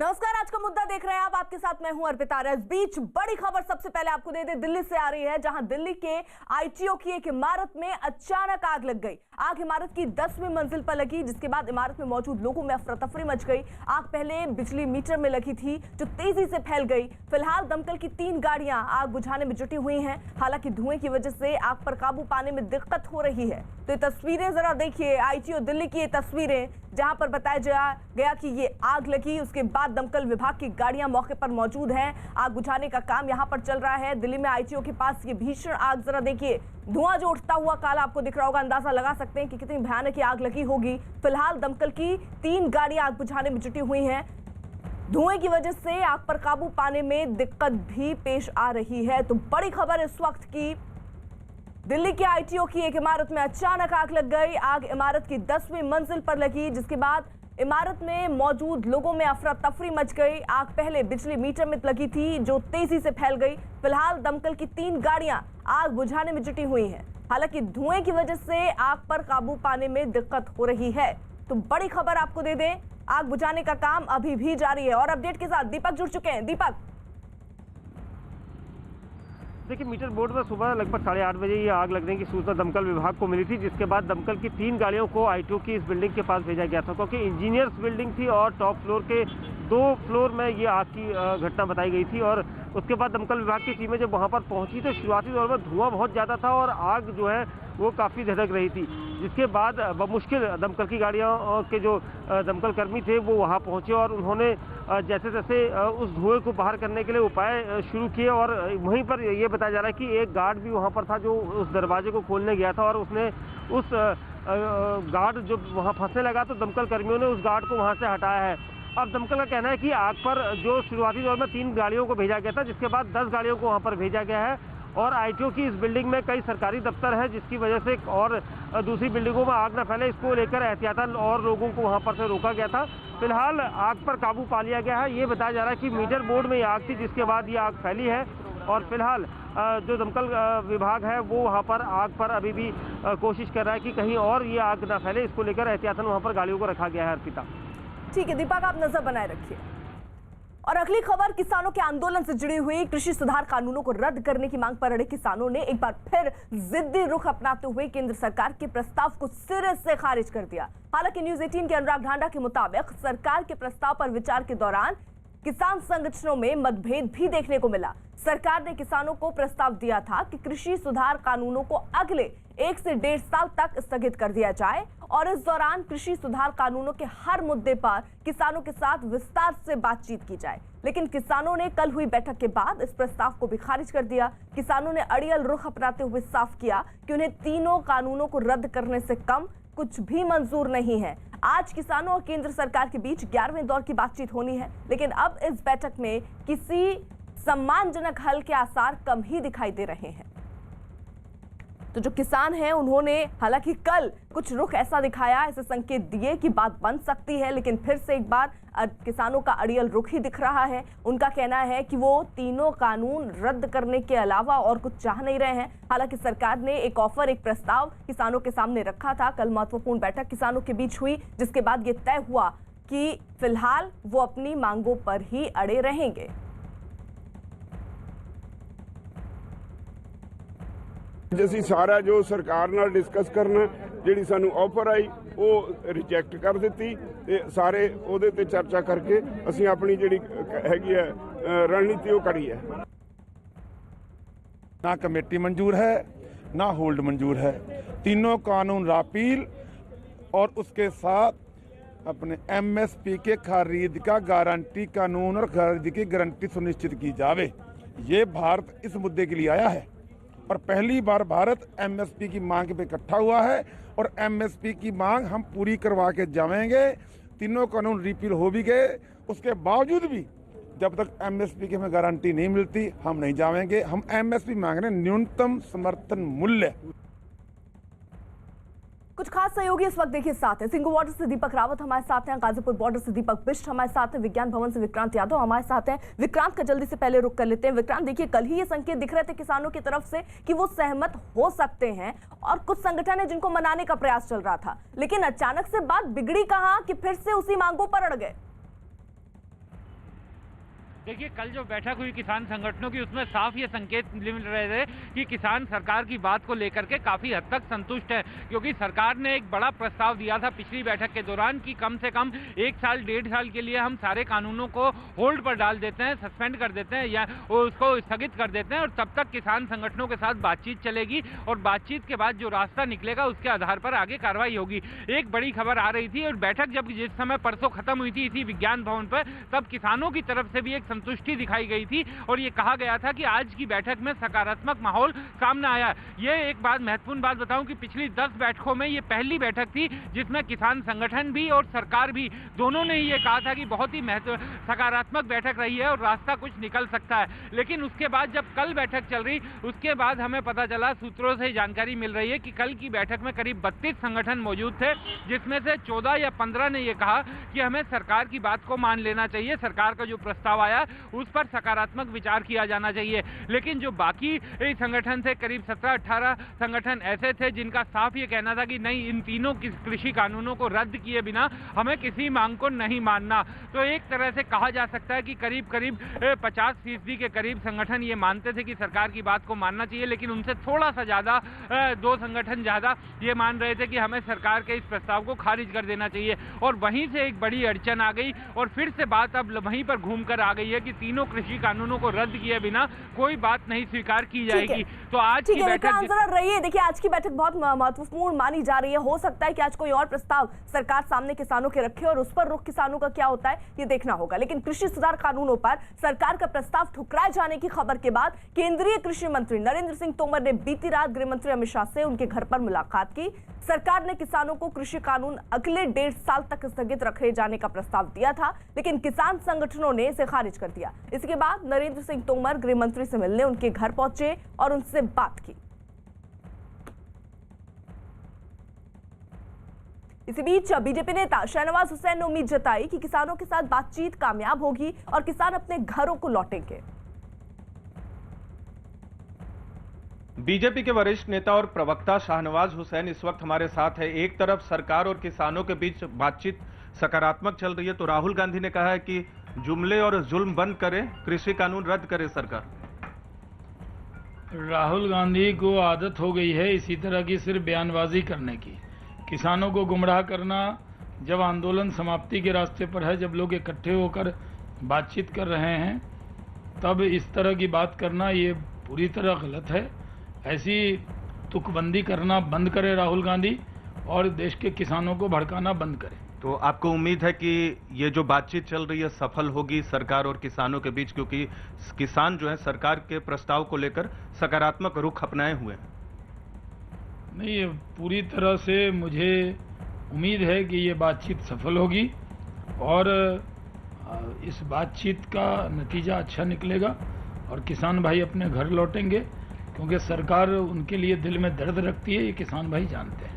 नमस्कार, आज का मुद्दा देख रहे हैं आप। आपके साथ मैं हूं अर्पिता। इस बीच बड़ी खबर सबसे पहले आपको दे दे, दिल्ली से आ रही है, जहां दिल्ली के आईटीओ की एक इमारत में अचानक आग लग गई। आग इमारत की 10वीं मंजिल पर लगी, जिसके बाद इमारत में मौजूद लोगों में अफरा तफरी मच गई। आग पहले बिजली मीटर में लगी थी, जो तेजी से फैल गई। फिलहाल दमकल की 3 गाड़ियां आग बुझाने में जुटी हुई हैं। हालांकि धुएं की वजह से आग पर काबू पाने में दिक्कत हो रही है। तो ये तस्वीरें जरा देखिए, आईटीओ दिल्ली की ये तस्वीरें, जहां पर बताया गया कि ये आग लगी। उसके बाद दमकल विभाग की गाड़ियां मौके पर मौजूद हैं। आग बुझाने का काम यहां पर चल रहा है। दिल्ली में आईटीओ के पास ये भीषण आग, जरा देखिए, धुआं जो उठता हुआ काला आपको दिख रहा होगा, अंदाजा लगा सकते हैं कि कितनी भयानक आग लगी होगी। फिलहाल दमकल की 3 गाड़ियां आग बुझाने में जुटी हुई हैं। धुएं की वजह से आग पर काबू पाने में दिक्कत भी पेश आ रही है। तो बड़ी खबर इस वक्त की, दिल्ली के आईटीओ की एक इमारत में अचानक आग लग गई। आग इमारत की 10वीं मंजिल पर लगी, जिसके बाद इमारत में मौजूद लोगों में अफरा तफरी मच गई। आग पहले बिजली मीटर में लगी थी, जो तेजी से फैल गई। फिलहाल दमकल की 3 गाड़ियां आग बुझाने में जुटी हुई हैं। हालांकि धुएं की वजह से आग पर काबू पाने में दिक्कत हो रही है। तो बड़ी खबर आपको दे दें, आग बुझाने का काम अभी भी जारी है। और अपडेट के साथ दीपक जुड़ चुके हैं। दीपक, देखिए, मीटर बोर्ड में सुबह लगभग 8:30 बजे ये आग लगने की सूचना दमकल विभाग को मिली थी, जिसके बाद दमकल की 3 गाड़ियों को आईटीओ की इस बिल्डिंग के पास भेजा गया था, क्योंकि इंजीनियर्स बिल्डिंग थी और टॉप फ्लोर के 2 फ्लोर में ये आग की घटना बताई गई थी। और उसके बाद दमकल विभाग की टीमें जब वहाँ पर पहुँची तो शुरुआती दौर में धुआं बहुत ज़्यादा था और आग जो है वो काफ़ी धधक रही थी, जिसके बाद बमुश्किल दमकल की गाड़ियों के जो दमकल कर्मी थे वो वहाँ पहुँचे और उन्होंने जैसे जैसे उस धुएं को बाहर करने के लिए उपाय शुरू किए। और वहीं पर ये बताया जा रहा है कि एक गार्ड भी वहाँ पर था, जो उस दरवाजे को खोलने गया था और उसने उस गार्ड जो वहाँ फंसने लगा तो दमकल कर्मियों ने उस गार्ड को वहाँ से हटाया है। अब दमकल का कहना है कि आग पर जो शुरुआती दौर में 3 गाड़ियों को भेजा गया था, जिसके बाद 10 गाड़ियों को वहाँ पर भेजा गया है। और आईटीओ की इस बिल्डिंग में कई सरकारी दफ्तर है, जिसकी वजह से और दूसरी बिल्डिंगों में आग न फैले, इसको लेकर एहतियातन और लोगों को वहां पर से रोका गया था। फिलहाल आग पर काबू पा लिया गया है। ये बताया जा रहा है कि मीटर बोर्ड में ये आग थी, जिसके बाद ये आग फैली है। और फिलहाल जो दमकल विभाग है वो वहाँ पर आग पर अभी भी कोशिश कर रहा है कि कहीं और ये आग न फैले, इसको लेकर एहतियातन वहाँ पर गाड़ियों को रखा गया है। अर्पिता, ठीक है दीपक, आप नजर बनाए रखिए। और अगली खबर, किसानों के आंदोलन से जुड़ी हुई, कृषि सुधार कानूनों को रद्द करने की मांग पर अड़े किसानों ने एक बार फिर जिद्दी रुख अपनाते हुए केंद्र सरकार के प्रस्ताव को सिरे से खारिज कर दिया। हालांकि न्यूज 18 के अनुराग ढांडा के मुताबिक सरकार के प्रस्ताव पर विचार के दौरान किसान संगठनों में मतभेद भी देखने को मिला। सरकार ने किसानों को प्रस्ताव दिया था कि कृषि सुधार कानूनों को अगले 1 से 1.5 साल तक स्थगित कर दिया जाए और इस दौरान कृषि सुधार कानूनों के हर मुद्दे पर किसानों के साथ विस्तार से बातचीत की जाए। लेकिन किसानों ने कल हुई बैठक के बाद इस प्रस्ताव को भी खारिज कर दिया। किसानों ने अड़ियल रुख अपनाते हुए साफ किया कि उन्हें तीनों कानूनों को रद्द करने से कम कुछ भी मंजूर नहीं है। आज किसानों और केंद्र सरकार के बीच 11वें दौर की बातचीत होनी है, लेकिन अब इस बैठक में किसी सम्मानजनक हल के आसार कम ही दिखाई दे रहे हैं। तो जो किसान हैं उन्होंने हालांकि कल कुछ रुख ऐसा दिखाया, ऐसे संकेत दिए कि बात बन सकती है, लेकिन फिर से एक बार किसानों का अड़ियल रुख ही दिख रहा है। उनका कहना है कि वो तीनों कानून रद्द करने के अलावा और कुछ चाह नहीं रहे हैं। हालांकि सरकार ने एक ऑफर, एक प्रस्ताव किसानों के सामने रखा था। कल महत्वपूर्ण बैठक किसानों के बीच हुई, जिसके बाद ये तय हुआ कि फिलहाल वो अपनी मांगों पर ही अड़े रहेंगे। ਅਸੀਂ ਸਾਰਾ ਜੋ ਸਰਕਾਰ ਨਾਲ ਡਿਸਕਸ ਕਰਨਾ, ਜਿਹੜੀ ਸਾਨੂੰ ਆਫਰ ਆਈ ਉਹ ਰਿਜੈਕਟ ਕਰ ਦਿੱਤੀ ਤੇ ਸਾਰੇ ਉਹਦੇ ਤੇ ਚਰਚਾ ਕਰਕੇ ਅਸੀਂ ਆਪਣੀ ਜਿਹੜੀ ਹੈਗੀ ਹੈ ਰਣਨੀਤੀ ਉਹ ਕਰੀ ਹੈ। ना कमेटी मंजूर है, ना होल्ड मंजूर है। तीनों कानून रापील और उसके साथ अपने एमएसपी के खरीद का गारंटी कानून और खरीद की गारंटी सुनिश्चित की जावे। ये भारत इस मुद्दे के लिए आया है और पहली बार भारत एमएसपी की मांग पे इकट्ठा हुआ है और एमएसपी की मांग हम पूरी करवा के जाएंगे। तीनों कानून रिपील हो भी गए, उसके बावजूद भी जब तक एमएसपी की हमें गारंटी नहीं मिलती हम नहीं जाएंगे। हम एमएसपी मांग रहे हैं, न्यूनतम समर्थन मूल्य। कुछ खास सहयोगी इस वक्त देखिए साथ हैं। सिंगू बॉर्डर से दीपक रावत हमारे साथ हैं, गाजीपुर बॉर्डर से दीपक बिष्ट हमारे साथ हैं, विज्ञान भवन से विक्रांत यादव हमारे साथ हैं। विक्रांत का जल्दी से पहले रुक कर लेते हैं। विक्रांत, देखिए कल ही ये संकेत दिख रहे थे किसानों की तरफ से कि वो सहमत हो सकते हैं और कुछ संगठन है जिनको मनाने का प्रयास चल रहा था, लेकिन अचानक से बात बिगड़ी कहां कि फिर से उसी मांगों पर अड़ गए। देखिए, कल जो बैठक हुई किसान संगठनों की, उसमें साफ ये संकेत मिल रहे थे कि किसान सरकार की बात को लेकर के काफ़ी हद तक संतुष्ट है, क्योंकि सरकार ने एक बड़ा प्रस्ताव दिया था पिछली बैठक के दौरान कि कम से कम 1 साल 1.5 साल के लिए हम सारे कानूनों को होल्ड पर डाल देते हैं, सस्पेंड कर देते हैं या उसको स्थगित कर देते हैं, और तब तक किसान संगठनों के साथ बातचीत चलेगी और बातचीत के बाद जो रास्ता निकलेगा उसके आधार पर आगे कार्रवाई होगी। एक बड़ी खबर आ रही थी, और बैठक जब जिस समय परसों खत्म हुई थी इसी विज्ञान भवन पर, तब किसानों की तरफ से भी एक संतुष्टि दिखाई गई थी और ये कहा गया था कि आज की बैठक में सकारात्मक माहौल सामने आया। ये एक बात महत्वपूर्ण बात बताऊं कि पिछली 10 बैठकों में ये पहली बैठक थी जिसमें किसान संगठन भी और सरकार भी दोनों ने ये कहा था कि बहुत ही सकारात्मक बैठक रही है और रास्ता कुछ निकल सकता है। लेकिन उसके बाद जब कल बैठक चल रही, उसके बाद हमें पता चला, सूत्रों से जानकारी मिल रही है कि कल की बैठक में करीब 32 संगठन मौजूद थे, जिसमें से 14 या 15 ने यह कहा कि हमें सरकार की बात को मान लेना चाहिए, सरकार का जो प्रस्ताव आया उस पर सकारात्मक विचार किया जाना चाहिए। लेकिन जो बाकी संगठन थे, करीब 17-18 संगठन ऐसे थे जिनका साफ ये कहना था कि नहीं, इन तीनों कृषि कानूनों को रद्द किए बिना हमें किसी मांग को नहीं मानना। तो एक तरह से कहा जा सकता है कि करीब 50% के करीब संगठन ये मानते थे कि सरकार की बात को मानना चाहिए, लेकिन उनसे थोड़ा सा ज़्यादा 2 संगठन ज़्यादा ये मान रहे थे कि हमें सरकार के इस प्रस्ताव को खारिज कर देना चाहिए। और वहीं से एक बड़ी अड़चन आ गई और फिर से बात अब वहीं पर घूमकर आ गई है कि तीनों कृषि कानूनों को रद्द किए बिना कोई बात नहीं स्वीकार की जाएगी। तो आज की बैठक रही, देखिए आज की बैठक बहुत महत्वपूर्ण मानी जा रही है। हो सकता है कि आज कोई और प्रस्ताव सरकार सामने किसानों के रखे और उस पर रुख किसानों का क्या होता है ये देखना होगा। लेकिन कृषि सुधार कानूनों पर सरकार का प्रस्ताव ठुकराए जाने की खबर के बाद केंद्रीय कृषि मंत्री नरेंद्र सिंह तोमर ने बीती रात गृह मंत्री अमित शाह से उनके घर पर मुलाकात की। सरकार ने किसानों को कृषि कानून अगले 1.5 साल तक स्थगित रखे जाने का प्रस्ताव दिया था, लेकिन किसान संगठनों ने इसे खारिज कर दिया। इसके बाद नरेंद्र सिंह तोमर गृह मंत्री से मिलने उनके घर पहुंचे और उनसे बात की। इसी बीच बीजेपी नेता शाहनवाज हुसैन ने उम्मीद जताई कि किसानों के साथ बातचीत कामयाब होगी और किसान अपने घरों को लौटेंगे। बीजेपी के वरिष्ठ नेता और प्रवक्ता शाहनवाज हुसैन इस वक्त हमारे साथ है। एक तरफ सरकार और किसानों के बीच बातचीत सकारात्मक चल रही है, तो राहुल गांधी ने कहा है कि जुमले और जुल्म बंद करे, कृषि कानून रद्द करे सरकार। राहुल गांधी को आदत हो गई है इसी तरह की सिर्फ बयानबाजी करने की, किसानों को गुमराह करना। जब आंदोलन समाप्ति के रास्ते पर है, जब लोग इकट्ठे होकर बातचीत कर रहे हैं, तब इस तरह की बात करना ये पूरी तरह गलत है। ऐसी तुकबंदी करना बंद करे राहुल गांधी और देश के किसानों को भड़काना बंद करे। तो आपको उम्मीद है कि ये जो बातचीत चल रही है सफल होगी सरकार और किसानों के बीच, क्योंकि किसान जो है सरकार के प्रस्ताव को लेकर सकारात्मक रुख अपनाए हुए हैं? नहीं, पूरी तरह से मुझे उम्मीद है कि ये बातचीत सफल होगी और इस बातचीत का नतीजा अच्छा निकलेगा और किसान भाई अपने घर लौटेंगे, क्योंकि सरकार उनके लिए दिल में दर्द रखती है, ये किसान भाई जानते हैं।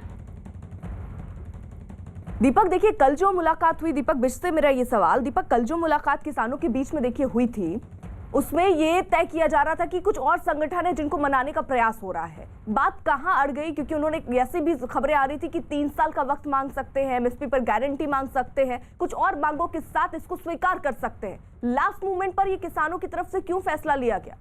दीपक, देखिए कल जो मुलाकात हुई, दीपक बिज से मेरा ये सवाल, दीपक कल जो मुलाकात किसानों के बीच में देखिए हुई थी, उसमें ये तय किया जा रहा था कि कुछ और संगठन है जिनको मनाने का प्रयास हो रहा है। बात कहां अड़ गई? क्योंकि उन्होंने ऐसी भी खबरें आ रही थी कि 3 साल का वक्त मांग सकते हैं, एमएसपी पर गारंटी मांग सकते हैं, कुछ और मांगों के साथ इसको स्वीकार कर सकते हैं। लास्ट मोमेंट पर ये किसानों की तरफ से क्यों फैसला लिया गया?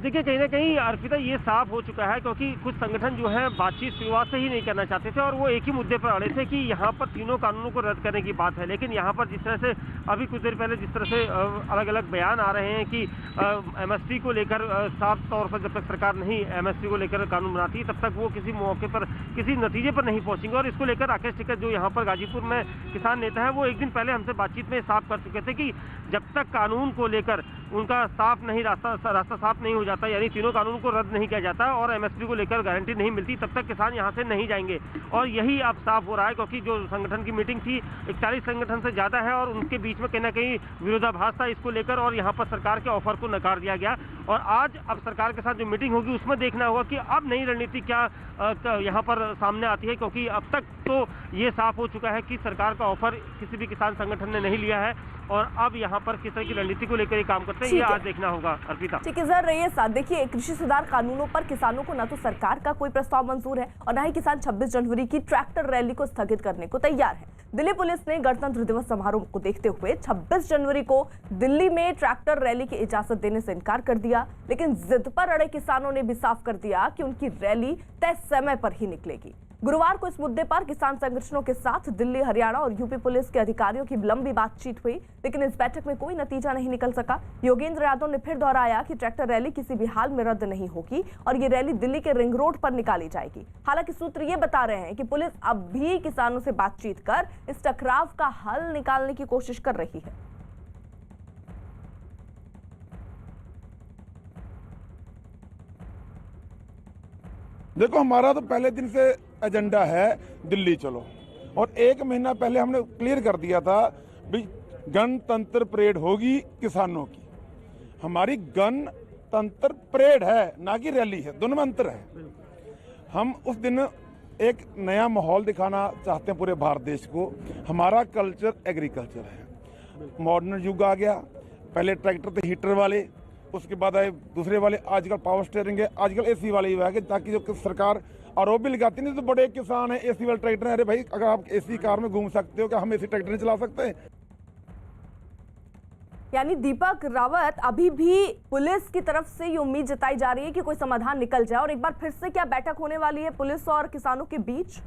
देखिए, कहीं ना कहीं अर्पिता ये साफ हो चुका है, क्योंकि कुछ संगठन जो है बातचीत शुरुआत से ही नहीं करना चाहते थे और वो एक ही मुद्दे पर अड़े थे कि यहाँ पर तीनों कानूनों को रद्द करने की बात है। लेकिन यहाँ पर जिस तरह से अभी कुछ देर पहले जिस तरह से अलग अलग बयान आ रहे हैं कि एमएसपी को लेकर साफ तौर पर जब तक सरकार नहीं एमएसपी को लेकर कानून बनाती तब तक वो किसी मौके पर किसी नतीजे पर नहीं पहुंचेंगे। और इसको लेकर राकेश टिकैत जो यहाँ पर गाजीपुर में किसान नेता है, वो एक दिन पहले हमसे बातचीत में साफ कर चुके थे कि जब तक कानून को लेकर उनका साफ नहीं रास्ता साफ नहीं हो जाता, यानी तीनों कानून को रद्द नहीं किया जाता और एमएसपी को लेकर गारंटी नहीं मिलती, तब तक किसान यहाँ से नहीं जाएंगे। और यही अब साफ हो रहा है, क्योंकि जो संगठन की मीटिंग थी 41 संगठन से ज़्यादा है और उनके बीच में कहीं ना कहीं विरोधाभास था इसको लेकर और यहाँ पर सरकार के ऑफर को नकार दिया गया। और आज अब सरकार के साथ जो मीटिंग होगी उसमें देखना होगा कि अब नई रणनीति क्या यहाँ पर सामने आती है, क्योंकि अब तक तो ये साफ हो चुका है कि सरकार का ऑफर किसी भी किसान संगठन ने नहीं लिया है और अब यहाँ पर किस तरह की रणनीति को लेकर काम करते हैं ये आज देखना होगा। अर्पिता, ठीक है सर, रहिए साथ। देखिए कृषि सुधार कानूनों पर किसानों को न तो सरकार का कोई प्रस्ताव मंजूर है और न ही किसान 26 जनवरी की ट्रैक्टर रैली को स्थगित करने को तैयार है। दिल्ली पुलिस ने गणतंत्र दिवस समारोह को देखते हुए 26 जनवरी को दिल्ली में ट्रैक्टर रैली की इजाजत देने से इनकार कर दिया, लेकिन जिद पर अड़े किसानों ने भी साफ कर दिया कि उनकी रैली तय समय पर ही निकलेगी। गुरुवार को इस मुद्दे पर किसान संगठनों के साथ दिल्ली, हरियाणा और यूपी पुलिस के अधिकारियों की लंबी बातचीत हुई, लेकिन इस बैठक में कोई नतीजा नहीं निकल सका। योगेंद्र यादव ने फिर दोहराया कि ट्रैक्टर रैली किसी भी हाल में रद्द नहीं होगी और ये रैली दिल्ली के रिंग रोड पर निकाली जाएगी। हालांकि सूत्र ये बता रहे हैं कि पुलिस अब भी किसानों से बातचीत कर इस टकराव का हल निकालने की कोशिश कर रही है। देखो, हमारा तो पहले दिन से एजेंडा है दिल्ली चलो, और 1 महीना पहले हमने क्लियर कर दिया था भी गणतंत्र परेड होगी किसानों की। हमारी गणतंत्र परेड है, ना कि रैली है, दोनों में अंतर है। हम उस दिन एक नया माहौल दिखाना चाहते हैं पूरे भारत देश को। हमारा कल्चर एग्रीकल्चर है, मॉडर्न युग आ गया। पहले ट्रैक्टर थे हीटर वाले, उसके बाद आए दूसरे वाले, आजकल पावर स्टीयरिंग है, आजकल एसी वाले ही है, ताकि जो सरकार आरोप भी लगाती नहीं तो बड़े किसान है एसी वाले ट्रैक्टर है। अरे भाई, अगर आप एसी कार में घूम सकते हो, क्या हम एसी ट्रैक्टर नहीं चला सकते हैं? यानी दीपक रावत, अभी भी पुलिस की तरफ से ये उम्मीद जताई जा रही है कि कोई समाधान निकल जाए, और एक बार फिर से क्या बैठक होने वाली है पुलिस और किसानों के बीच?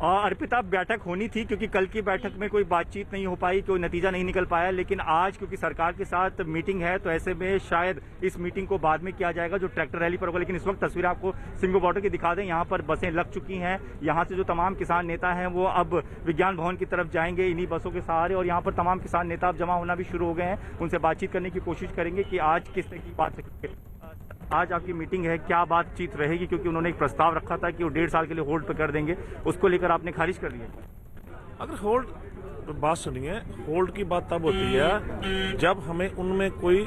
अर्पिता, बैठक होनी थी क्योंकि कल की बैठक में कोई बातचीत नहीं हो पाई, कोई नतीजा नहीं निकल पाया, लेकिन आज क्योंकि सरकार के साथ मीटिंग है तो ऐसे में शायद इस मीटिंग को बाद में किया जाएगा जो ट्रैक्टर रैली पर होगा। लेकिन इस वक्त तस्वीर आपको सिंगो बॉर्डर की दिखा दें, यहाँ पर बसें लग चुकी हैं। यहाँ से जो तमाम किसान नेता हैं वो अब विज्ञान भवन की तरफ जाएंगे इन्हीं बसों के सहारे, और यहाँ पर तमाम किसान नेता अब जमा होना भी शुरू हो गए हैं। उनसे बातचीत करने की कोशिश करेंगे कि आज किस तरह की बात आज आपकी मीटिंग है, क्या बातचीत रहेगी, क्योंकि उन्होंने एक प्रस्ताव रखा था कि वो 1.5 साल के लिए होल्ड पर कर देंगे, उसको लेकर आपने खारिज कर दिया। अगर होल्ड बात सुनिए, होल्ड की बात तब होती है जब हमें उनमें कोई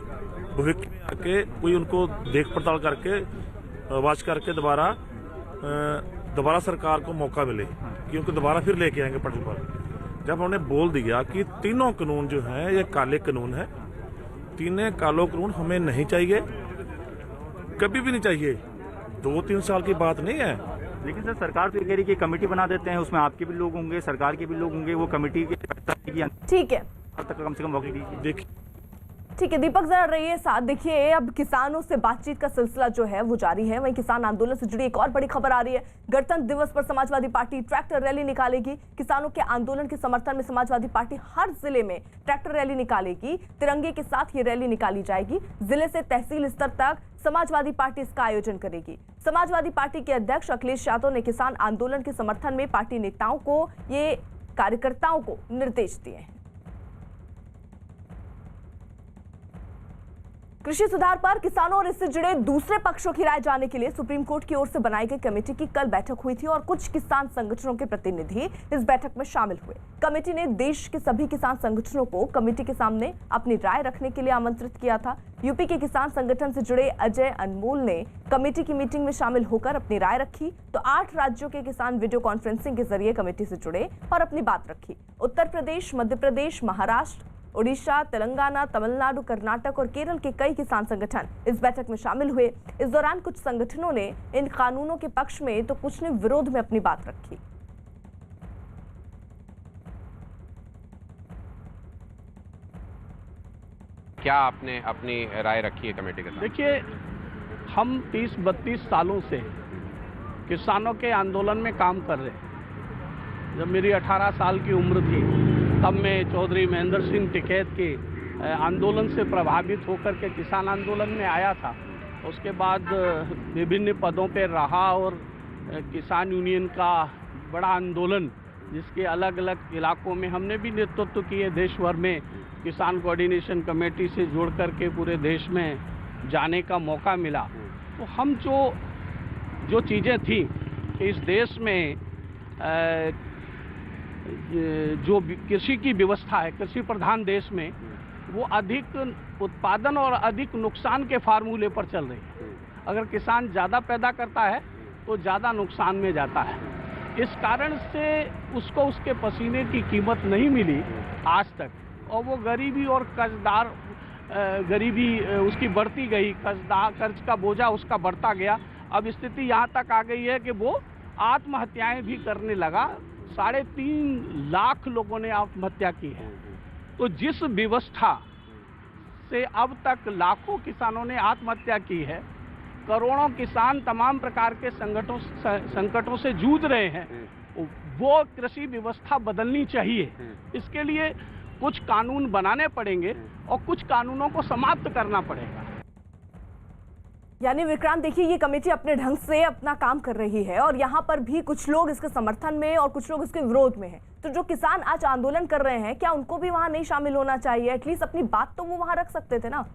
भविष्य में आके कोई उनको देख पड़ताल करके वॉच करके दोबारा सरकार को मौका मिले कि उनको दोबारा फिर लेके आएंगे पटल पर। जब उन्होंने बोल दिया कि तीनों कानून जो है ये काले कानून है, तीनों कालो कानून हमें नहीं चाहिए, कभी भी नहीं चाहिए, 2-3 साल की बात नहीं है। लेकिन सर, सरकार तो ये कह रही कि कमेटी बना देते हैं, उसमें आपके भी लोग होंगे, सरकार के भी लोग होंगे, वो कमेटी के ठीक है, अब तक कम से कम मौके दीजिए। देखिए, ठीक है दीपक, जरा रहिए साथ। देखिए, अब किसानों से बातचीत का सिलसिला जो है वो जारी है। वहीं किसान आंदोलन से जुड़ी एक और बड़ी खबर आ रही है। गणतंत्र दिवस पर समाजवादी पार्टी ट्रैक्टर रैली निकालेगी। किसानों के आंदोलन के समर्थन में समाजवादी पार्टी हर जिले में ट्रैक्टर रैली निकालेगी। तिरंगे के साथ ये रैली निकाली जाएगी। जिले से तहसील स्तर तक समाजवादी पार्टी इसका आयोजन करेगी। समाजवादी पार्टी के अध्यक्ष अखिलेश यादव ने किसान आंदोलन के समर्थन में पार्टी नेताओं को, ये कार्यकर्ताओं को निर्देश दिए हैं। कृषि सुधार पर किसानों और इससे जुड़े दूसरे पक्षों की राय जानने के लिए सुप्रीम कोर्ट की ओर से बनाई गई कमेटी की कल बैठक हुई थी और कुछ किसान संगठनों के प्रतिनिधि इस बैठक में शामिल हुए। कमेटी ने देश के सभी किसान संगठनों को कमेटी के सामने अपनी राय रखने के लिए आमंत्रित किया था। यूपी के किसान संगठन से जुड़े अजय अनमोल ने कमेटी की मीटिंग में शामिल होकर अपनी राय रखी, तो 8 राज्यों के किसान वीडियो कॉन्फ्रेंसिंग के जरिए कमेटी से जुड़े और अपनी बात रखी। उत्तर प्रदेश, मध्य प्रदेश, महाराष्ट्र, ओडिशा, तेलंगाना, तमिलनाडु, कर्नाटक और केरल के कई किसान संगठन इस बैठक में शामिल हुए। इस दौरान कुछ संगठनों ने इन कानूनों के पक्ष में तो कुछ ने विरोध में अपनी बात रखी। क्या आपने अपनी राय रखी है कमेटी के साथ? देखिए, हम 30-32 सालों से किसानों के आंदोलन में काम कर रहे हैं। जब मेरी 18 साल की उम्र थी तब मैं चौधरी महेंद्र सिंह टिकैत के आंदोलन से प्रभावित होकर के किसान आंदोलन में आया था। उसके बाद विभिन्न पदों पर रहा और किसान यूनियन का बड़ा आंदोलन, जिसके अलग अलग इलाकों में हमने भी नेतृत्व किए, देश भर में किसान कोऑर्डिनेशन कमेटी से जुड़ करके पूरे देश में जाने का मौका मिला। तो हम जो चीज़ें थी कि इस देश में जो कृषि की व्यवस्था है, कृषि प्रधान देश में, वो अधिक उत्पादन और अधिक नुकसान के फार्मूले पर चल रही है। अगर किसान ज़्यादा पैदा करता है तो ज़्यादा नुकसान में जाता है। इस कारण से उसको उसके पसीने की कीमत नहीं मिली आज तक, और वो गरीबी और कर्जदार गरीबी उसकी बढ़ती गई, कर्ज का बोझा उसका बढ़ता गया। अब स्थिति यहाँ तक आ गई है कि वो आत्महत्याएं भी करने लगा। 3.5 लाख लोगों ने आत्महत्या की है। तो जिस व्यवस्था से अब तक लाखों किसानों ने आत्महत्या की है, करोड़ों किसान तमाम प्रकार के संकटों से जूझ रहे हैं, वो कृषि व्यवस्था बदलनी चाहिए। इसके लिए कुछ कानून बनाने पड़ेंगे और कुछ कानूनों को समाप्त करना पड़ेगा। यानी विक्रांत, देखिए ये कमेटी अपने ढंग से अपना काम कर रही है और यहाँ पर भी कुछ लोग इसके समर्थन में और कुछ लोग इसके विरोध में हैं। तो जो किसान आज आंदोलन कर रहे हैं, क्या उनको भी वहां नहीं शामिल होना चाहिए? एटलीस्ट अपनी बात तो वो वहां रख सकते थे ना।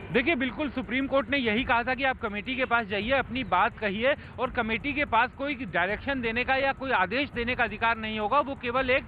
देखिए, बिल्कुल सुप्रीम कोर्ट ने यही कहा था कि आप कमेटी के पास जाइए, अपनी बात कहिए, और कमेटी के पास कोई डायरेक्शन देने का या कोई आदेश देने का अधिकार नहीं होगा। वो केवल एक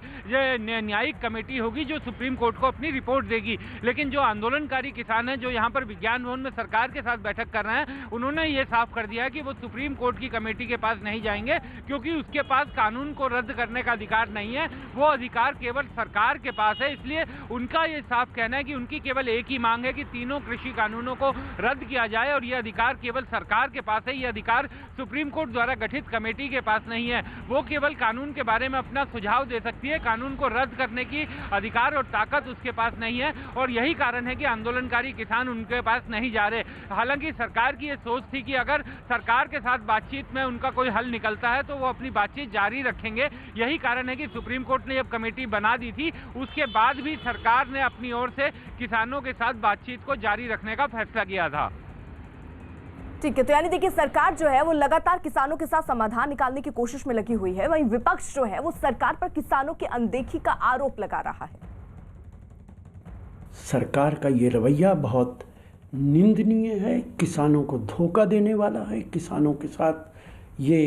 न्यायिक कमेटी होगी जो सुप्रीम कोर्ट को अपनी रिपोर्ट देगी। लेकिन जो आंदोलनकारी किसान हैं, जो यहाँ पर विज्ञान भवन में सरकार के साथ बैठक कर रहे हैं, उन्होंने ये साफ कर दिया है कि वो सुप्रीम कोर्ट की कमेटी के पास नहीं जाएंगे, क्योंकि उसके पास कानून को रद्द करने का अधिकार नहीं है। वो अधिकार केवल सरकार के पास है। इसलिए उनका ये साफ कहना है कि उनकी केवल एक ही मांग है कि तीनों कृषि कानूनों को रद्द किया जाए, और यह अधिकार केवल सरकार के पास है। यह अधिकार सुप्रीम कोर्ट द्वारा गठित कमेटी के पास नहीं है। वो केवल कानून के बारे में अपना सुझाव दे सकती है, कानून को रद्द करने की अधिकार और ताकत उसके पास नहीं है। और यही कारण है कि आंदोलनकारी किसान उनके पास नहीं जा रहे। हालांकि सरकार की यह सोच थी कि अगर सरकार के साथ बातचीत में उनका कोई हल निकलता है तो वो अपनी बातचीत जारी रखेंगे। यही कारण है कि सुप्रीम कोर्ट ने जब कमेटी बना दी थी, उसके बाद भी सरकार ने अपनी ओर से किसानों के साथ बातचीत को जारी रखने का फैसला किया था। ठीक है, तो यानी देखिए सरकार जो है वो लगातार किसानों के साथ समाधान निकालने की कोशिश में लगी हुई है, वहीं विपक्ष जो है वो सरकार पर किसानों की अनदेखी का आरोप लगा रहा है। सरकार का ये रवैया बहुत निंदनीय है, किसानों को धोखा देने वाला है। किसानों के साथ ये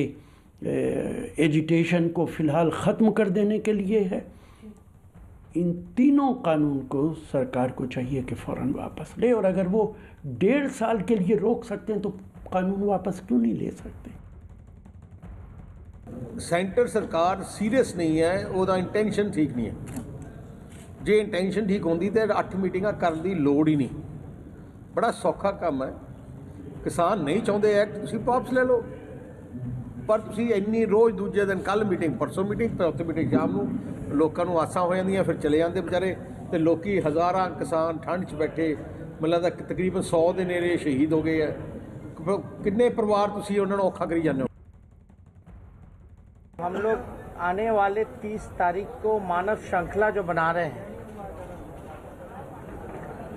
एजिटेशन को फिलहाल ख़त्म कर देने के लिए है। इन तीनों कानून को सरकार को चाहिए कि फ़ौरन वापस ले, और अगर वो 1.5 साल के लिए रोक सकते हैं तो कानून वापस क्यों नहीं ले सकते? सेंटर सरकार सीरियस नहीं है, ਉਹਦਾ इंटेंशन ठीक नहीं है। जे इंटेंशन ठीक होंदी तो 8 मीटिंगां करन दी लोड़ ही नहीं। बड़ा सौखा काम है। किसान नहीं चाहते एक्ट, तुसीं वापस ले लो, पर तुसीं इन्नी रोज़ दूजे दिन कल मीटिंग, परसों मीटिंग, चौथी मीटिंग शाम ਨੂੰ लोगों को आसा हो जांदियां, फिर चले जाते बेचारे। तो लोकी हज़ारां किसान ठंड च बैठे, मतलब लगदा तकरीबन 100 के नेड़े शहीद हो गए है। किन्ने परिवार तुसीं उन्हां नूं औखा करी जांदे हो। हम लोग आने वाले 30 तारीख को मानव श्रृंखला जो बना रहे हैं,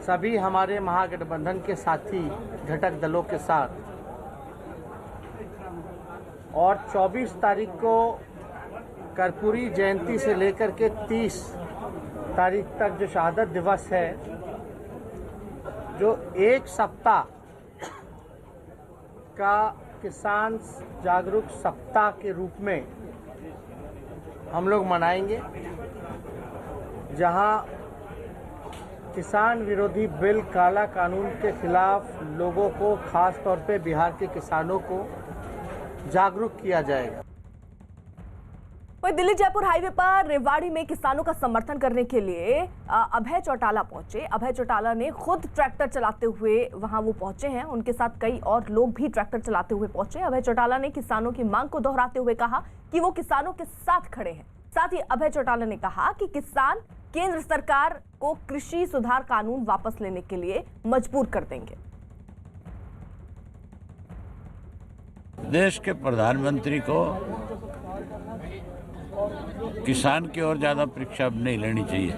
सभी हमारे महागठबंधन के साथी घटक दलों के साथ, और 24 तारीख को कर्पूरी जयंती से लेकर के 30 तारीख तक जो शहादत दिवस है, जो 1 सप्ताह का किसान जागरूक सप्ताह के रूप में हम लोग मनाएंगे, जहां किसान विरोधी बिल काला कानून के खिलाफ लोगों को, खास तौर पे बिहार के किसानों को जागरूक किया जाएगा। वहीं दिल्ली जयपुर हाईवे पर रेवाड़ी में किसानों का समर्थन करने के लिए अभय चौटाला पहुंचे। अभय चौटाला ने खुद ट्रैक्टर चलाते हुए वहां वो पहुंचे हैं। उनके साथ कई और लोग भी ट्रैक्टर चलाते हुए पहुंचे। अभय चौटाला ने किसानों की मांग को दोहराते हुए कहा कि वो किसानों के साथ खड़े हैं। साथ ही अभय चौटाला ने कहा कि किसान केंद्र सरकार को कृषि सुधार कानून वापस लेने के लिए मजबूर कर देंगे। देश के प्रधानमंत्री को किसान की ओर ज़्यादा परीक्षा नहीं लेनी चाहिए,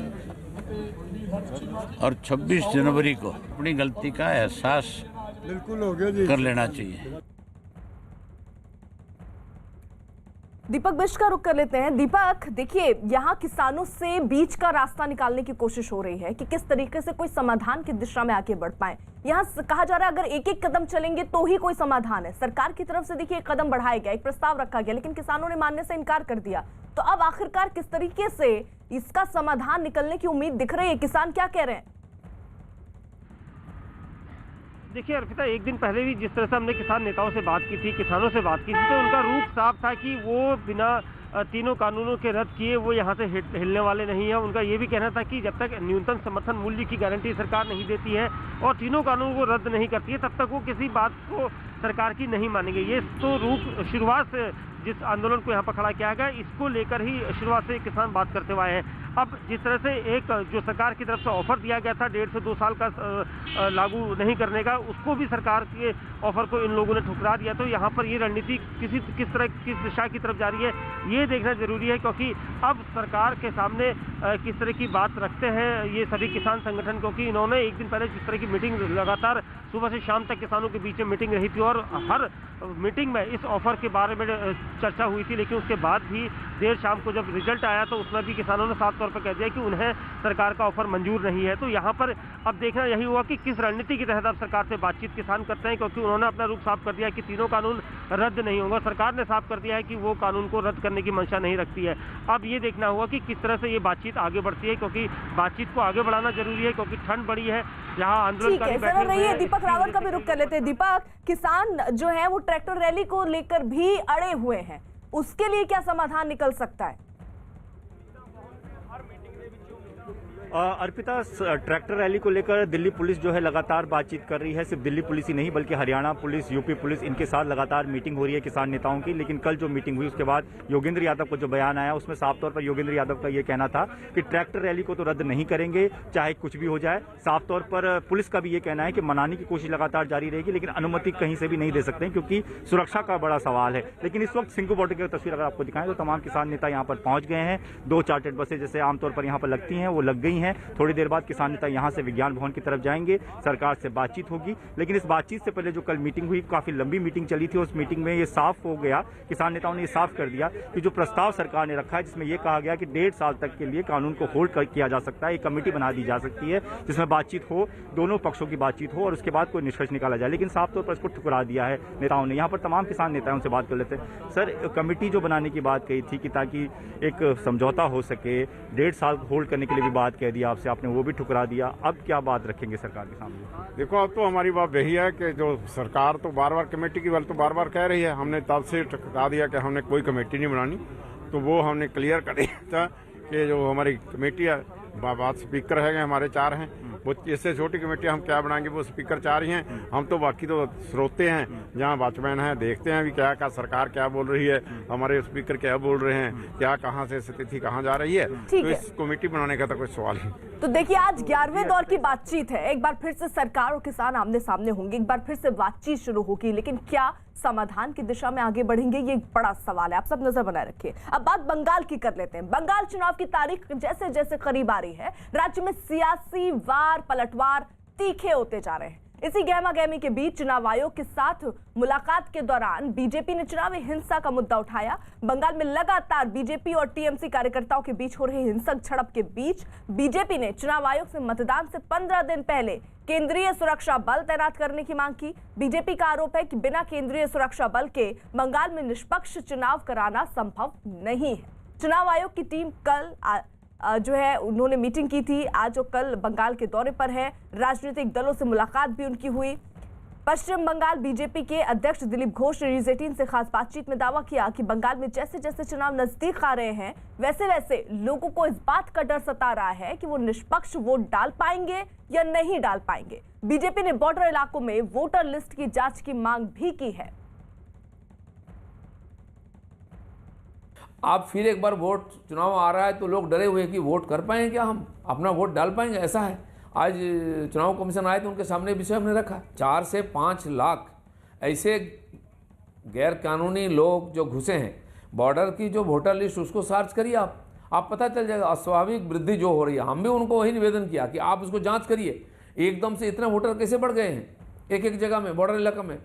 और 26 जनवरी को अपनी गलती का एहसास बिल्कुल हो गया कर लेना चाहिए। दीपक बिष्ट का रुख कर लेते हैं। दीपक, देखिए यहाँ किसानों से बीच का रास्ता निकालने की कोशिश हो रही है कि किस तरीके से कोई समाधान की दिशा में आगे बढ़ पाए। यहाँ कहा जा रहा है अगर एक एक कदम चलेंगे तो ही कोई समाधान है। सरकार की तरफ से देखिए एक कदम बढ़ाया गया, एक प्रस्ताव रखा गया, लेकिन किसानों ने मानने से इनकार कर दिया। तो अब आखिरकार किस तरीके से इसका समाधान निकलने की उम्मीद दिख रही है? किसान क्या कह रहे हैं? देखिए अर्पिता, एक दिन पहले भी जिस तरह से हमने किसान नेताओं से बात की थी, किसानों से बात की थी, तो उनका रूप साफ था कि वो बिना तीनों कानूनों के रद्द किए वो यहाँ से हिलने वाले नहीं है। उनका ये भी कहना था कि जब तक न्यूनतम समर्थन मूल्य की गारंटी सरकार नहीं देती है और तीनों कानूनों को रद्द नहीं करती है, तब तक वो किसी बात को सरकार की नहीं मानेंगे। ये तो शुरुआत से जिस आंदोलन को यहाँ पर खड़ा किया गया, इसको लेकर ही शुरुआत से किसान बात करते हुए आए हैं। अब जिस तरह से एक जो सरकार की तरफ से ऑफर दिया गया था 1.5 से 2 साल का लागू नहीं करने का, उसको भी सरकार के ऑफर को इन लोगों ने ठुकरा दिया। तो यहाँ पर ये रणनीति किस दिशा की तरफ जा रही है, ये देखना जरूरी है, क्योंकि अब सरकार के सामने किस तरह की बात रखते हैं ये सभी किसान संगठन, क्योंकि इन्होंने एक दिन पहले जिस तरह की मीटिंग लगातार सुबह से शाम तक किसानों के बीच में मीटिंग रही थी और हर मीटिंग में इस ऑफर के बारे में चर्चा हुई थी, लेकिन उसके बाद भी देर शाम को जब रिजल्ट आया तो उसमें भी किसानों ने साफ तौर पर कह दिया कि उन्हें सरकार का ऑफर मंजूर नहीं है। तो यहाँ पर अब देखना यही हुआ कि किस रणनीति के तहत अब सरकार से बातचीत किसान करते हैं, क्योंकि उन्होंने अपना रूप साफ कर दिया कि तीनों कानून रद्द नहीं होगा। सरकार ने साफ कर दिया है कि वो कानून को रद्द करने की मंशा नहीं रखती है। अब ये देखना हुआ कि किस तरह से ये बातचीत आगे बढ़ती है, क्योंकि बातचीत को आगे बढ़ाना जरूरी है, क्योंकि ठंड बढ़ी है। जहाँ आंदोलनकारी बैठे हुए हैं, दीपक रावत का भी रुख कर लेते हैं। दीपक, किसान जो है वो ट्रैक्टर रैली को लेकर भी अड़े हुए हैं, उसके लिए क्या समाधान निकल सकता है? अर्पिता, ट्रैक्टर रैली को लेकर दिल्ली पुलिस जो है लगातार बातचीत कर रही है। सिर्फ दिल्ली पुलिस ही नहीं बल्कि हरियाणा पुलिस, यूपी पुलिस, इनके साथ लगातार मीटिंग हो रही है किसान नेताओं की। लेकिन कल जो मीटिंग हुई उसके बाद योगेंद्र यादव को जो बयान आया उसमें साफ तौर पर योगेंद्र यादव का ये कहना था कि ट्रैक्टर रैली को तो रद्द नहीं करेंगे चाहे कुछ भी हो जाए। साफ तौर पर पुलिस का भी ये कहना है कि मनाने की कोशिश लगातार जारी रहेगी, लेकिन अनुमति कहीं से भी नहीं दे सकते क्योंकि सुरक्षा का बड़ा सवाल है। लेकिन इस वक्त सिंघू बॉर्डर की तस्वीर अगर आपको दिखाएं तो तमाम किसान नेता यहाँ पर पहुंच गए हैं। 2 चार्टर्ड बसें जैसे आमतौर पर यहाँ पर लगती हैं वो लग गई हैं। थोड़ी देर बाद किसान नेता यहां से विज्ञान भवन की तरफ जाएंगे, सरकार से बातचीत होगी। लेकिन इस बातचीत से पहले जो कल मीटिंग हुई, काफी लंबी मीटिंग चली थी, उस मीटिंग में ये साफ हो गया, किसान नेताओं ने ये साफ कर दिया कि जो प्रस्ताव सरकार ने रखा है जिसमें यह कहा गया कि 1.5 साल तक के लिए कानून को होल्ड किया जा सकता है, एक कमेटी बना दी जा सकती है जिसमें बातचीत हो, दोनों पक्षों की बातचीत हो और उसके बाद कोई निष्कर्ष निकाला जाए। लेकिन साफ तौर पर इसको ठुकरा दिया है नेताओं ने। यहाँ पर तमाम किसान नेताओं से बात कर लेते हैं। सर, कमेटी जो बनाने की बात कही थी कि ताकि एक समझौता हो सके, 1.5 साल होल्ड करने के लिए भी बात कह दी आपसे, आपने वो भी ठुकरा दिया। अब क्या बात रखेंगे सरकार के सामने? देखो, अब तो हमारी बात यही है कि जो सरकार तो बार बार कमेटी की बात तो बार बार कह रही है, हमने तब से ठुकरा दिया कि हमने कोई कमेटी नहीं बनानी। तो वो हमने क्लियर कर दिया था कि जो हमारी कमेटी है, बात स्पीकर है हमारे 4 हैं, वो इससे छोटी कमेटी हम क्या बनाएंगे, वो स्पीकर 4 ही हैं। हम तो बाकी तो श्रोते हैं, जहाँ वॉचमैन हैं, देखते हैं भी क्या सरकार क्या बोल रही है, हमारे स्पीकर क्या बोल रहे हैं, क्या कहाँ से स्थिति कहाँ जा रही है। तो इस कमेटी बनाने का तो कोई सवाल ही। तो देखिए, आज 11वें दौर की बातचीत है। एक बार फिर से सरकार और किसान आमने सामने होंगे, एक बार फिर से बातचीत शुरू होगी, लेकिन क्या समाधान की दिशा में आगे बढ़ेंगे, ये एक बड़ा सवाल है। आप सब नजर बनाए रखिए। अब बात बंगाल की कर लेते हैं। बंगाल चुनाव की तारीख जैसे जैसे करीब आ रही है, राज्य में सियासी वार पलटवार तीखे होते जा रहे हैं। इसी गहमा गहमी के बीच चुनाव आयोग के साथ मुलाकात के दौरान बीजेपी ने चुनावी हिंसा का मुद्दा उठाया। बंगाल में लगातार बीजेपी और टीएमसी कार्यकर्ताओं के बीच हो रही हिंसक झड़प के बीच बीजेपी ने चुनाव आयोग से मतदान से 15 दिन पहले केंद्रीय सुरक्षा बल तैनात करने की मांग की। बीजेपी का आरोप है कि बिना केंद्रीय सुरक्षा बल के बंगाल में निष्पक्ष चुनाव कराना संभव नहीं है। चुनाव आयोग की टीम कल जो है उन्होंने मीटिंग की थी, आज और कल बंगाल के दौरे पर है। राजनीतिक दलों से मुलाकात भी उनकी हुई। पश्चिम बंगाल बीजेपी के अध्यक्ष दिलीप घोष ने न्यूज़ 18 से खास बातचीत में दावा किया कि बंगाल में जैसे जैसे चुनाव नजदीक आ रहे हैं वैसे वैसे लोगों को इस बात का डर सता रहा है कि वो निष्पक्ष वोट डाल पाएंगे या नहीं डाल पाएंगे। बीजेपी ने बॉर्डर इलाकों में वोटर लिस्ट की जांच की मांग भी की है। आप फिर एक बार वोट चुनाव आ रहा है तो लोग डरे हुए कि वोट कर पाएंगे, क्या हम अपना वोट डाल पाएंगे, ऐसा है। आज चुनाव कमीशन आए तो उनके सामने विषय हमने रखा, 4 से 5 लाख ऐसे गैर कानूनी लोग जो घुसे हैं। बॉर्डर की जो वोटर लिस्ट उसको सर्च करिए आप पता चल जाएगा अस्वाभाविक वृद्धि जो हो रही है। हम भी उनको वही निवेदन किया कि आप उसको जांच करिए, एकदम से इतने वोटर कैसे बढ़ गए हैं एक जगह में, बॉर्डर इलाका में।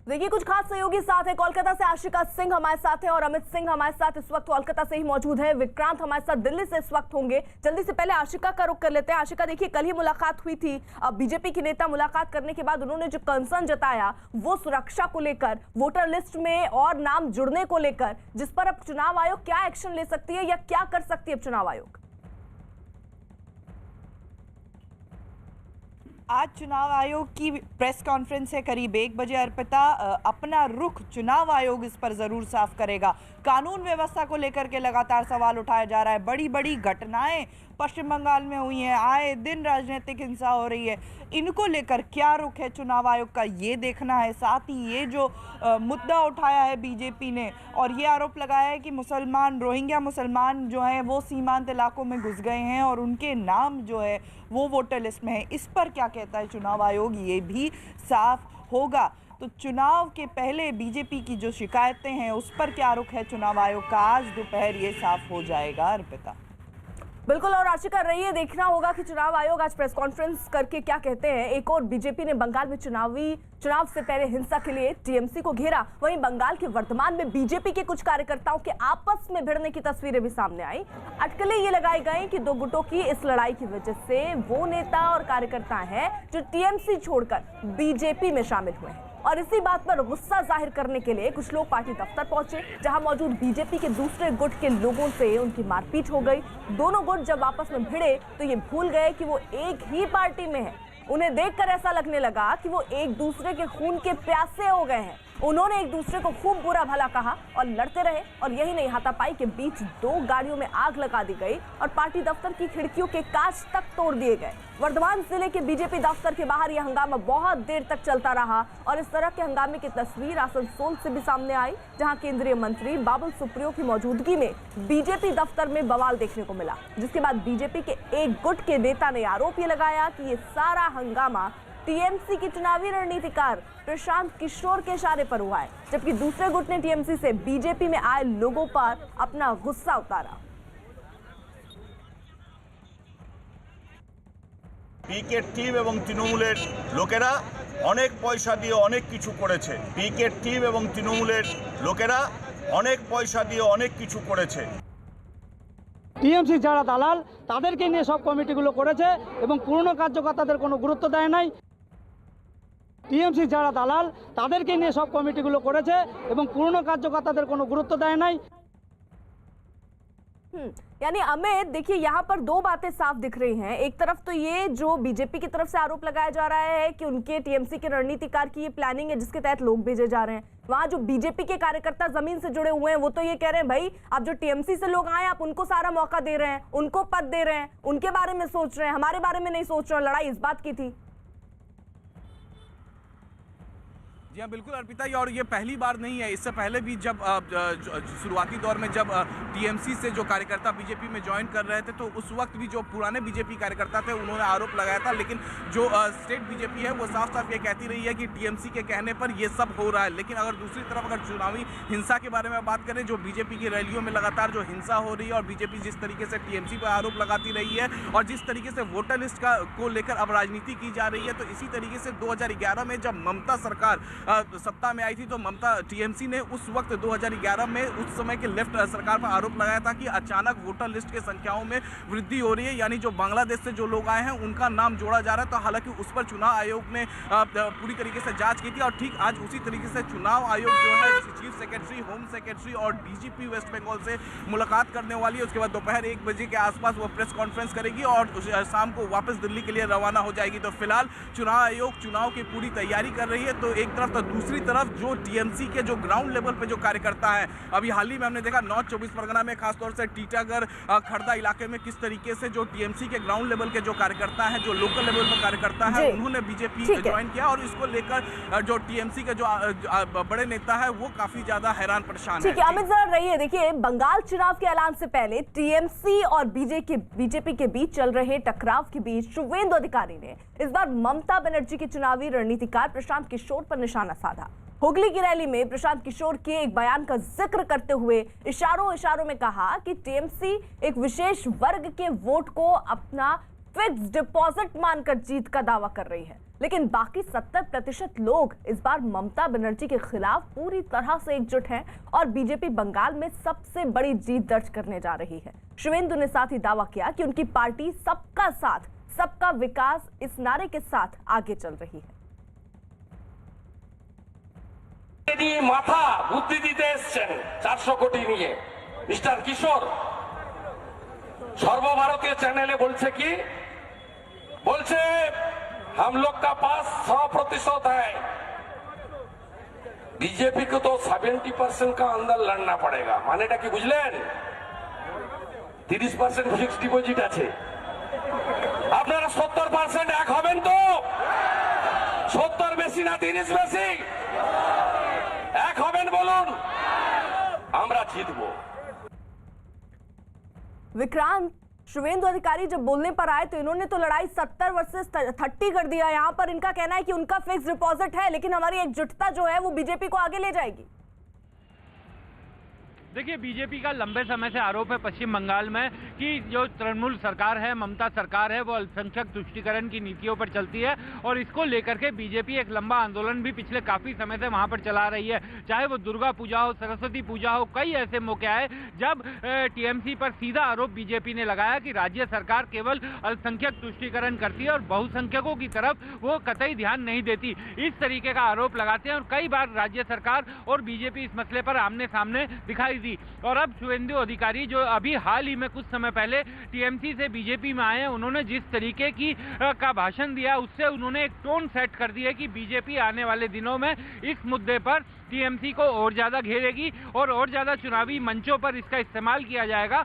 देखिए, कुछ खास सहयोगी साथ है। कोलकाता से आशिका सिंह हमारे साथ है और अमित सिंह हमारे साथ इस वक्त कोलकाता से ही मौजूद है। विक्रांत हमारे साथ दिल्ली से इस वक्त होंगे। जल्दी से पहले आशिका का रुख कर लेते हैं। आशिका, देखिए, कल ही मुलाकात हुई थी। अब बीजेपी की नेता मुलाकात करने के बाद उन्होंने जो कंसर्न जताया वो सुरक्षा को लेकर, वोटर लिस्ट में और नाम जुड़ने को लेकर, जिस पर अब चुनाव आयोग क्या एक्शन ले सकती है या क्या कर सकती है अब चुनाव आयोग? आज चुनाव आयोग की प्रेस कॉन्फ्रेंस है करीब 1 बजे। अर्पिता, अपना रुख चुनाव आयोग इस पर ज़रूर साफ करेगा। कानून व्यवस्था को लेकर के लगातार सवाल उठाया जा रहा है। बड़ी बड़ी घटनाएं पश्चिम बंगाल में हुई हैं, आए दिन राजनीतिक हिंसा हो रही है। इनको लेकर क्या रुख है चुनाव आयोग का, ये देखना है। साथ ही ये जो मुद्दा उठाया है बीजेपी ने और ये आरोप लगाया है कि रोहिंग्या मुसलमान जो हैं वो सीमांत इलाकों में घुस गए हैं और उनके नाम जो है वो वोटर लिस्ट में है। इस पर क्या कहता है चुनाव आयोग, ये भी साफ होगा। तो चुनाव के पहले बीजेपी की जो शिकायतें हैं उस पर क्या रुख है चुनाव आयोग का, आज दोपहर ये साफ हो जाएगा। अर्पिता, बिल्कुल, और आशिका रही है, देखना होगा कि चुनाव आयोग आज प्रेस कॉन्फ्रेंस करके क्या कहते हैं। एक और बीजेपी ने बंगाल में चुनाव से पहले हिंसा के लिए टीएमसी को घेरा। वहीं बंगाल के वर्तमान में बीजेपी के कुछ कार्यकर्ताओं के आपस में भिड़ने की तस्वीरें भी सामने आई। अटकलें ये लगाई गई कि दो गुटों की इस लड़ाई की वजह से वो नेता और कार्यकर्ता हैं जो टीएमसी छोड़कर बीजेपी में शामिल हुए हैं। और इसी बात पर गुस्सा जाहिर करने के लिए कुछ लोग पार्टी दफ्तर पहुंचे, जहां मौजूद बीजेपी के दूसरे गुट के लोगों से उनकी मारपीट हो गई। दोनों गुट जब आपस में भिड़े तो ये भूल गए कि वो एक ही पार्टी में है। उन्हें देखकर ऐसा लगने लगा कि वो एक दूसरे के खून के प्यासे हो गए हैं। उन्होंने एक दूसरे को खूब बुरा भला कहा और लड़ते रहे। और यही नहीं, हाथापाई के बीच 2 गाड़ियों में आग लगा दी गई और पार्टी दफ्तर की खिड़कियों के कांच तक तोड़ दिए गए। वर्धमान जिले के बीजेपी दफ्तर के बाहर यह हंगामा बहुत देर तक चलता रहा और इस तरह के हंगामे की तस्वीर आसनसोल से भी सामने आई, जहां केंद्रीय मंत्री बाबुल सुप्रियो की मौजूदगी में बीजेपी दफ्तर में बवाल देखने को मिला। जिसके बाद बीजेपी के एक गुट के नेता ने आरोप ये लगाया कि ये सारा हंगामा टीएमसी की चुनावी रणनीतिकार प्रशांत किशोर के इशारे पर हुआ है, जबकि दूसरे गुट ने टीएमसी से बीजेपी में आए लोगों पर अपना गुस्सा उतारा। পিকেট টিম এবং তৃণমূলের লোকেরা অনেক পয়সা দিয়ে অনেক কিছু করেছে। পিকেট টিম এবং তৃণমূলের লোকেরা অনেক পয়সা দিয়ে অনেক কিছু করেছে। টিএমসি যারা দালাল তাদেরকে নিয়ে সব কমিটিগুলো করেছে এবং পুরনো কার্যকর্তাদের কোনো গুরুত্ব দেয় নাই। টিএমসি যারা দালাল তাদেরকে নিয়ে সব কমিটিগুলো করেছে এবং পুরনো কার্যকর্তাদের কোনো গুরুত্ব দেয় নাই। यानी अमित, देखिए यहाँ पर 2 बातें साफ दिख रही हैं। एक तरफ तो ये जो बीजेपी की तरफ से आरोप लगाया जा रहा है कि उनके टीएमसी के रणनीतिकार की ये प्लानिंग है जिसके तहत लोग भेजे जा रहे हैं। वहाँ जो बीजेपी के कार्यकर्ता जमीन से जुड़े हुए हैं वो तो ये कह रहे हैं, भाई आप जो टीएमसी से लोग आए आप उनको सारा मौका दे रहे हैं, उनको पद दे रहे हैं, उनके बारे में सोच रहे हैं, हमारे बारे में नहीं सोच रहे हैं। लड़ाई इस बात की थी। जी हाँ, बिल्कुल अर्पिता, और ये पहली बार नहीं है। इससे पहले भी जब शुरुआती दौर में जब टीएमसी से जो कार्यकर्ता बीजेपी में ज्वाइन कर रहे थे तो उस वक्त भी जो पुराने बीजेपी कार्यकर्ता थे उन्होंने आरोप लगाया था। लेकिन जो स्टेट बीजेपी है वो साफ साफ ये कहती रही है कि टीएमसी के कहने पर ये सब हो रहा है। लेकिन अगर दूसरी तरफ अगर चुनावी हिंसा के बारे में बात करें, जो बीजेपी की रैलियों में लगातार जो हिंसा हो रही है और बीजेपी जिस तरीके से टीएमसी पर आरोप लगाती रही है और जिस तरीके से वोटर लिस्ट को लेकर अब राजनीति की जा रही है, तो इसी तरीके से 2011 में जब ममता सरकार सत्ता में आई थी तो ममता टीएमसी ने उस वक्त 2011 में उस समय के लेफ्ट सरकार पर आरोप लगाया था कि अचानक वोटर लिस्ट के संख्याओं में वृद्धि हो रही है, यानी जो बांग्लादेश से जो लोग आए हैं उनका नाम जोड़ा जा रहा है। तो हालांकि उस पर चुनाव आयोग ने पूरी तरीके से जांच की थी और ठीक आज उसी तरीके से चुनाव आयोग जो है चीफ सेक्रेटरी, होम सेक्रेटरी और डीजीपी वेस्ट बंगाल से मुलाकात करने वाली है। उसके बाद दोपहर 1 बजे के आसपास वो प्रेस कॉन्फ्रेंस करेगी और शाम को वापस दिल्ली के लिए रवाना हो जाएगी। तो फिलहाल चुनाव आयोग चुनाव की पूरी तैयारी कर रही है। तो एक तरफ तो दूसरी तरफ जो टीएमसी के जो ग्राउंड लेवल पे जो कार्यकर्ता है, अभी हाल ही में हमने देखा नॉर्थ 24 परगना में खासतौर से टीटागढ़ खड़दा इलाके में किस तरीके से जो टीएमसी के ग्राउंड लेवल के जो कार्यकर्ता हैं, जो लोकल लेवल पर कार्यकर्ता है, उन्होंने बीजेपी ज्वाइन किया और इसको लेकर जो टीएमसी के जो बड़े नेता है वो काफी ज्यादा हैरान परेशान है। अमित जरा रहिए, देखिए बंगाल चुनाव के ऐलान से पहले टीएमसी और बीजेपी के बीच चल रहे टकराव के बीच शुवेंदु अधिकारी ने इस बार ममता बनर्जी के चुनावी रणनीतिकार प्रशांत किशोर पर निशाना साधा। हुगली की रैली में प्रशांत किशोर के एक बयान का जिक्र करते हुए इशारों में कहा कि टीएमसी एक विशेष वर्ग के वोट को अपना फिक्स डिपॉजिट मानकर जीत का दावा कर रही है, लेकिन बाकी 70% लोग इस बार ममता बनर्जी के खिलाफ पूरी तरह से एकजुट हैं और बीजेपी बंगाल में सबसे बड़ी जीत दर्ज करने जा रही है। शुवेंदु ने साथ ही दावा किया कि उनकी पार्टी सबका साथ सबका विकास इस नारे के साथ आगे चल रही है। মাথা বুদ্ধি দিতে এসেছেন 400 কোটি নিয়ে মিস্টার কিশোর সর্বভারতীয় চ্যানেলে বলছে কি, বলছে हम लोग का पास 100% है। बीजेपी को तो 70% का अंदर लड़ना पड़ेगा, मानेटा कि बुझलेन 30% फिक्स डिपॉजिट আছে, আপনারা 70% এক হবেন তো? 70 বেশি না 30 বেশি? এক হবেন বলুন, আমরা জিতবো। विक्रांत, शुभेंदु अधिकारी जब बोलने पर आए तो इन्होंने तो लड़ाई 70 वर्सेस 30 कर दिया। यहाँ पर इनका कहना है कि उनका फिक्स डिपॉजिट है, लेकिन हमारी एकजुटता जो है वो बीजेपी को आगे ले जाएगी। देखिए, बीजेपी का लंबे समय से आरोप है पश्चिम बंगाल में कि जो तृणमूल सरकार है, ममता सरकार है, वो अल्पसंख्यक तुष्टीकरण की नीतियों पर चलती है और इसको लेकर के बीजेपी एक लंबा आंदोलन भी पिछले काफ़ी समय से वहां पर चला रही है। चाहे वो दुर्गा पूजा हो, सरस्वती पूजा हो, कई ऐसे मौके आए जब टीएमसी पर सीधा आरोप बीजेपी ने लगाया कि राज्य सरकार केवल अल्पसंख्यक तुष्टीकरण करती है और बहुसंख्यकों की तरफ वो कतई ध्यान नहीं देती। इस तरीके का आरोप लगाते हैं और कई बार राज्य सरकार और बीजेपी इस मसले पर आमने सामने दिखाई दी। और अब शुभेंदु अधिकारी जो अभी हाल ही में कुछ समय पहले टीएमसी से बीजेपी में आए हैं, उन्होंने जिस तरीके की का भाषण दिया उससे उन्होंने एक टोन सेट कर दी है कि बीजेपी आने वाले दिनों में इस मुद्दे पर टीएमसी को और ज्यादा घेरेगी और ज्यादा चुनावी मंचों पर इसका इस्तेमाल किया जाएगा।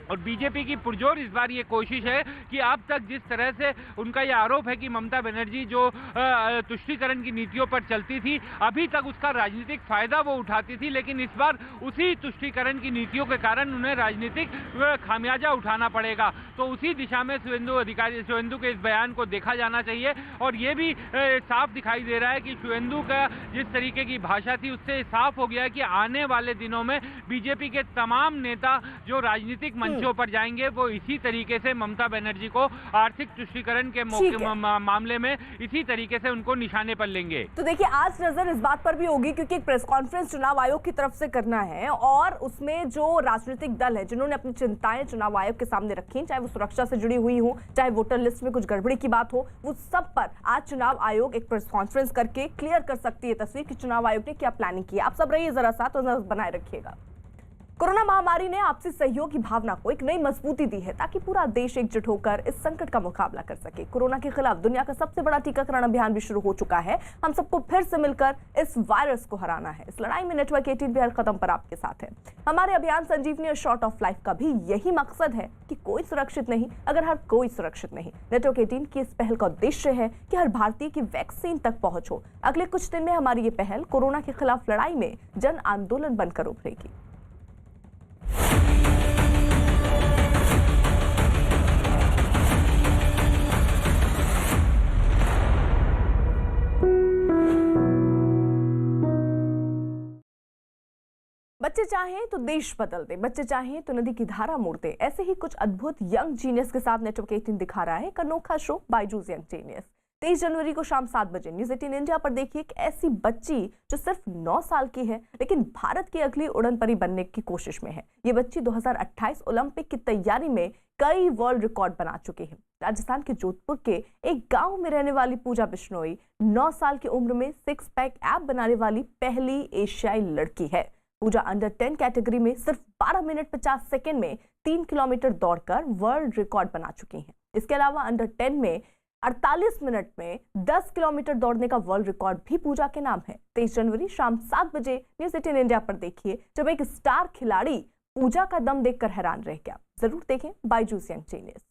और बीजेपी की पुरजोर इस बार ये कोशिश है कि अब तक जिस तरह से उनका ये आरोप है कि ममता बनर्जी जो तुष्टीकरण की नीतियों पर चलती थी, अभी तक उसका राजनीतिक फायदा वो उठाती थी, लेकिन इस बार उसी तुष्टीकरण की नीतियों के कारण उन्हें राजनीतिक खामियाजा उठाना पड़ेगा। तो उसी दिशा में शुभेंदु के इस बयान को देखा जाना चाहिए। और ये भी साफ दिखाई दे रहा है कि शुभेंदु का जिस तरीके की भाषा थी उससे साफ हो गया है कि आने वाले दिनों में बीजेपी के तमाम नेता जो राजनीतिक मंचों पर जाएंगे वो इसी तरीके से ममता बनर्जी को आर्थिक तुष्टीकरण के मामले में इसी तरीके से उनको निशाने पर लेंगे। तो देखिए, आज नजर इस बात पर भी होगी क्योंकि एक प्रेस कॉन्फ्रेंस चुनाव आयोग की तरफ से करना है और उसमें जो राजनीतिक दल है जिन्होंने अपनी चिंताएं चुनाव आयोग के सामने रखी, चाहे वो सुरक्षा से जुड़ी हुई हो, चाहे वोटर लिस्ट में कुछ गड़बड़ी की बात हो, वो सब पर आज चुनाव आयोग एक प्रेस कॉन्फ्रेंस करके क्लियर कर सकती है तस्वीर कि चुनाव आयोग ने क्या प्लानिंग की है। आप सब रहिए जरा साथ और नजर बनाए रखिएगा। कोरोना महामारी ने आपसी सहयोग की भावना को एक नई मजबूती दी है ताकि पूरा देश एकजुट होकर इस संकट का मुकाबला कर सके। कोरोना के खिलाफ दुनिया का सबसे बड़ा टीकाकरण अभियान भी शुरू हो चुका है। हम सबको फिर से मिलकर इस वायरस को हराना है। इस लड़ाई में नेटवर्क 18 भी हर कदम पर आपके साथ है। हमारे अभियान संजीवनी और शॉर्ट ऑफ लाइफ का भी यही मकसद है कि कोई सुरक्षित नहीं अगर हर कोई सुरक्षित नहीं। नेटवर्क 18 की इस पहल का उद्देश्य है कि हर भारतीय की वैक्सीन तक पहुंच हो। अगले कुछ दिन में हमारी ये पहल कोरोना के खिलाफ लड़ाई में जन आंदोलन बनकर उभरेगी। बच्चे चाहें तो देश बदल दे, बच्चे चाहें तो नदी की धारा मोड़ दे। ऐसे ही कुछ अद्भुत यंग जीनियस के साथ नेटवर्क 18 दिखा रहा है एक अनोखा शो बायजूस यंग जीनियस। 23 जनवरी को शाम 7 बजे न्यूज 18 इंडिया पर देखिए एक ऐसी बच्ची जो सिर्फ 9 साल की है लेकिन भारत की अगली उड़न परी बनने की कोशिश में है। ये बच्ची 2028 ओलंपिक की तैयारी में कई वर्ल्ड रिकॉर्ड बना चुकी है। राजस्थान के जोधपुर के एक गांव में रहने वाली पूजा बिश्नोई 9 साल की उम्र में 6 पैक ऐप बनाने वाली पहली एशियाई लड़की है। पूजा अंडर 10 कैटेगरी में सिर्फ 12 मिनट 50 सेकेंड में 3 किलोमीटर दौड़कर वर्ल्ड रिकॉर्ड बना चुकी हैं। इसके अलावा अंडर 10 में 48 मिनट में 10 किलोमीटर दौड़ने का वर्ल्ड रिकॉर्ड भी पूजा के नाम है। 23 जनवरी शाम 7 बजे न्यूज 18 इंडिया पर देखिए जब एक स्टार खिलाड़ी पूजा का दम देखकर हैरान रह गया। जरूर देखें बायजूस यंग जीनियस।